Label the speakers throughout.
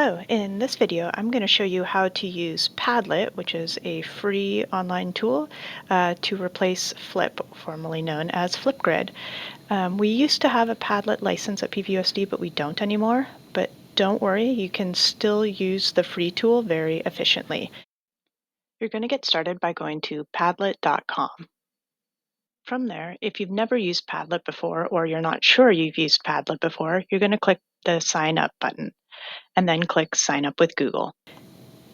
Speaker 1: Hello, in this video I'm going to show you how to use Padlet, which is a free online tool to replace Flip, formerly known as Flipgrid. We used to have a Padlet license at PVUSD, but we don't anymore. But don't worry, you can still use the free tool very efficiently. You're going to get started by going to padlet.com. From there, if you've never used Padlet before or you're not sure you've used Padlet before, you're going to click the Sign Up button and then click Sign Up with Google.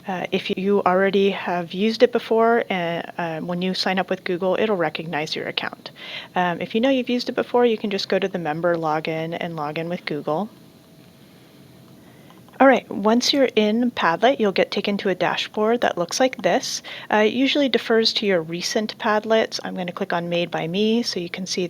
Speaker 1: If you already have used it before, when you sign up with Google, it'll recognize your account. If you know you've used it before, you can just go to the member login and log in with Google. All right, once you're in Padlet, you'll get taken to a dashboard that looks like this. It usually defers to your recent Padlets. I'm going to click on Made by Me so you can see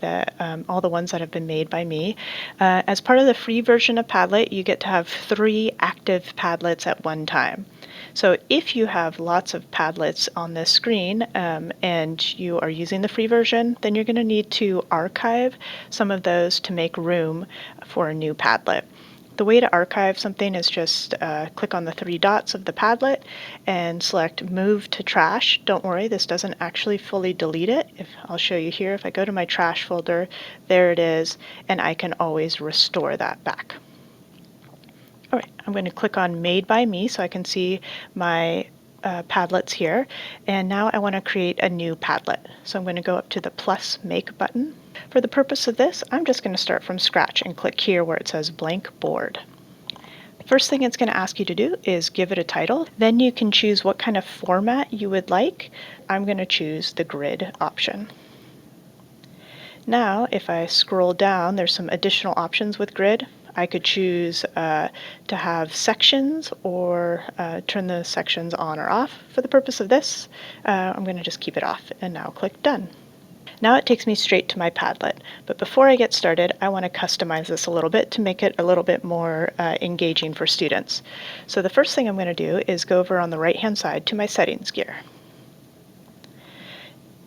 Speaker 1: all the ones that have been made by me. As part of the free version of Padlet, you get to have 3 active Padlets at one time. So if you have lots of Padlets on this screen and you are using the free version, then you're going to need to archive some of those to make room for a new Padlet. The way to archive something is just click on the 3 dots of the Padlet and select Move to Trash. Don't worry, this doesn't actually fully delete it. I'll show you here. If I go to my trash folder, there it is, and I can always restore that back. All right, I'm going to click on Made by Me so I can see my Padlets here. And now I want to create a new Padlet. So I'm going to go up to the plus Make button. For the purpose of this, I'm just going to start from scratch and click here where it says Blank Board. First thing it's going to ask you to do is give it a title. Then you can choose what kind of format you would like. I'm going to choose the grid option. Now, if I scroll down, there's some additional options with grid. I could choose to have sections or turn the sections on or off. For the purpose of this, I'm going to just keep it off and now click Done. Now it takes me straight to my Padlet, but before I get started, I want to customize this a little bit to make it a little bit more engaging for students. So the first thing I'm going to do is go over on the right-hand side to my settings gear.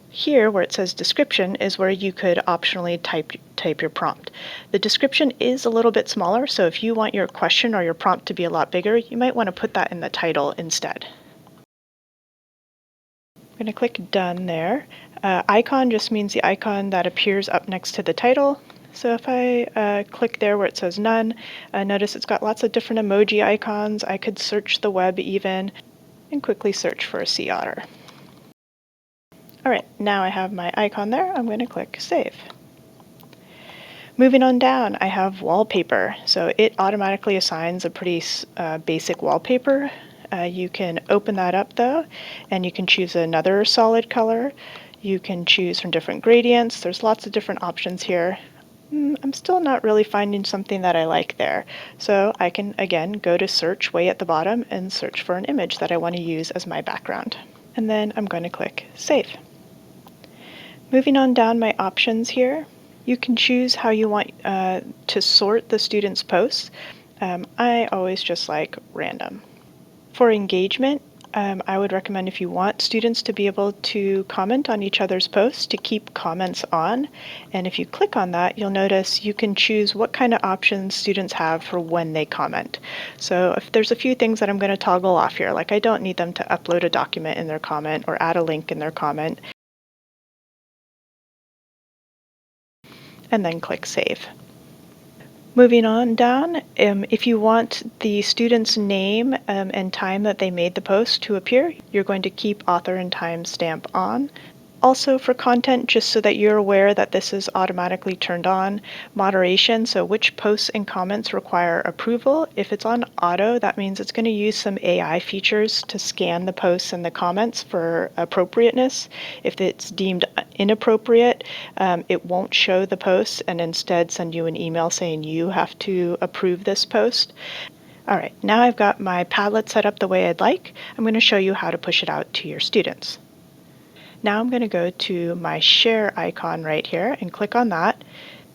Speaker 1: Here, where it says description, is where you could optionally type your prompt. The description is a little bit smaller, so if you want your question or your prompt to be a lot bigger, you might want to put that in the title instead. I'm going to click Done there. Icon just means the icon that appears up next to the title. So if I click there where it says None, notice it's got lots of different emoji icons. I could search the web even and quickly search for a sea otter. All right, now I have my icon there. I'm going to click Save. Moving on down, I have wallpaper. So it automatically assigns a pretty basic wallpaper. You can open that up though, and you can choose another solid color. You can choose from different gradients. There's lots of different options here. I'm still not really finding something that I like there. So I can, again, go to search way at the bottom and search for an image that I want to use as my background. And then I'm going to click Save. Moving on down my options here, you can choose how you want to sort the students' posts. I always just like random. For engagement, I would recommend if you want students to be able to comment on each other's posts to keep comments on. And if you click on that, you'll notice you can choose what kind of options students have for when they comment. So if there's a few things that I'm going to toggle off here, like I don't need them to upload a document in their comment or add a link in their comment. And then click Save. Moving on down, if you want the student's name and time that they made the post to appear, you're going to keep author and timestamp on. Also for content, just so that you're aware that this is automatically turned on, moderation, so which posts and comments require approval. If it's on auto, that means it's going to use some AI features to scan the posts and the comments for appropriateness. If it's deemed inappropriate, it won't show the posts and instead send you an email saying you have to approve this post. All right, now I've got my Padlet set up the way I'd like. I'm going to show you how to push it out to your students. Now I'm going to go to my share icon right here and click on that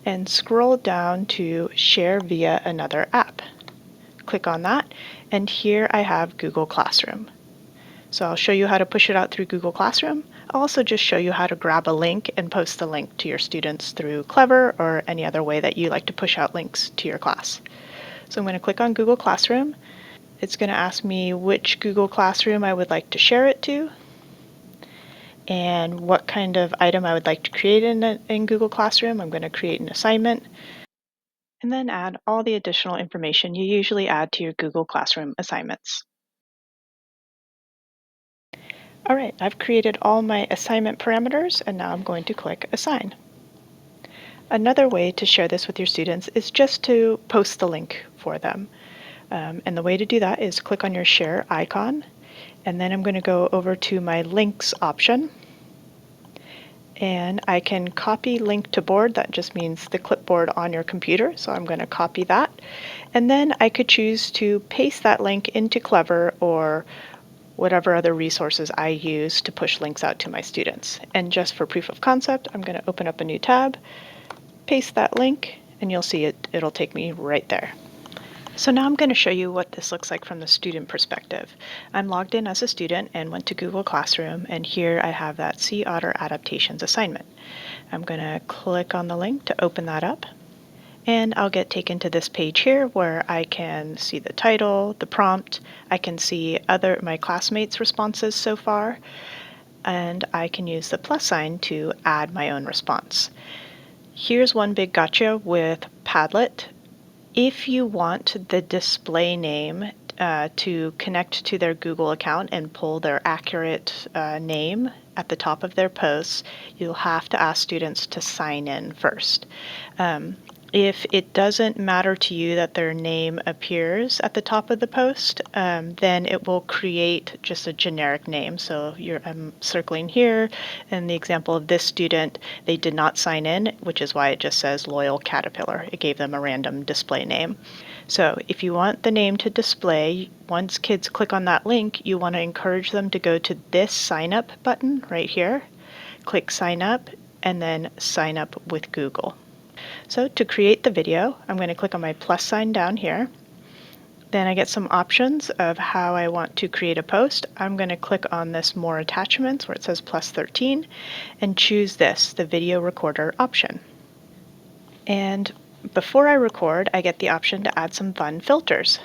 Speaker 1: and scroll down to share via another app. Click on that, and here I have Google Classroom. So I'll show you how to push it out through Google Classroom. I'll also just show you how to grab a link and post the link to your students through Clever or any other way that you like to push out links to your class. So I'm going to click on Google Classroom, It's going to ask me which Google Classroom I would like to share it to and what kind of item I would like to create in Google Classroom. I'm going to create an assignment and then add all the additional information you usually add to your Google Classroom assignments. All right, I've created all my assignment parameters and now I'm going to click Assign. Another way to share this with your students is just to post the link for them. And the way to do that is click on your share icon, and then I'm going to go over to my links option. And I can copy link to board. That just means the clipboard on your computer. So I'm going to copy that. And then I could choose to paste that link into Clever or whatever other resources I use to push links out to my students. And just for proof of concept, I'm going to open up a new tab, paste that link, and you'll see it'll take me right there. So now I'm going to show you what this looks like from the student perspective. I'm logged in as a student and went to Google Classroom, and here I have that Sea Otter Adaptations assignment. I'm going to click on the link to open that up, and I'll get taken to this page here where I can see the title, the prompt, I can see my classmates' responses so far, and I can use the plus sign to add my own response. Here's one big gotcha with Padlet. If you want the display name to connect to their Google account and pull their accurate name at the top of their posts, you'll have to ask students to sign in first. If it doesn't matter to you that their name appears at the top of the post, then it will create just a generic name. So I'm circling here. In the example of this student, they did not sign in, which is why it just says Loyal Caterpillar. It gave them a random display name. So if you want the name to display, once kids click on that link, you want to encourage them to go to this sign up button right here, click sign up, and then sign up with Google. So to create the video, I'm going to click on my plus sign down here. Then I get some options of how I want to create a post. I'm going to click on this More Attachments where it says plus 13 and choose this, the video recorder option. And before I record, I get the option to add some fun filters.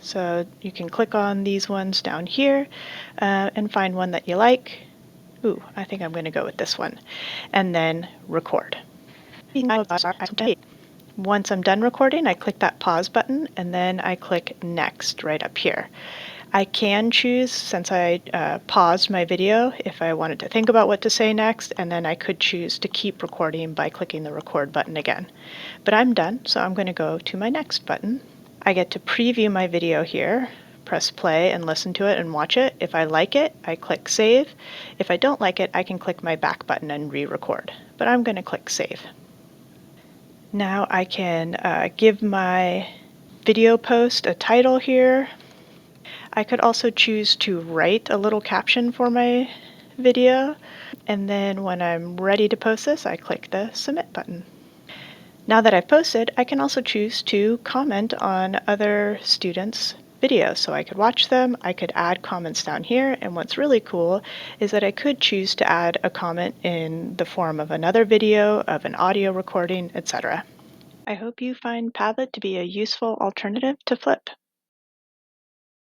Speaker 1: So you can click on these ones down here and find one that you like. Ooh, I think I'm going to go with this one. And then record. Once I'm done recording, I click that pause button and then I click next right up here. I can choose, since I paused my video, if I wanted to think about what to say next, and then I could choose to keep recording by clicking the record button again. But I'm done, so I'm going to go to my next button. I get to preview my video here, press play and listen to it and watch it. If I like it, I click save. If I don't like it, I can click my back button and re-record. But I'm going to click save. Now I can give my video post a title here. I could also choose to write a little caption for my video. And then when I'm ready to post this, I click the submit button. Now that I've posted, I can also choose to comment on other students' videos. So I could watch them, I could add comments down here, and what's really cool is that I could choose to add a comment in the form of another video, of an audio recording, etc. I hope you find Padlet to be a useful alternative to Flip.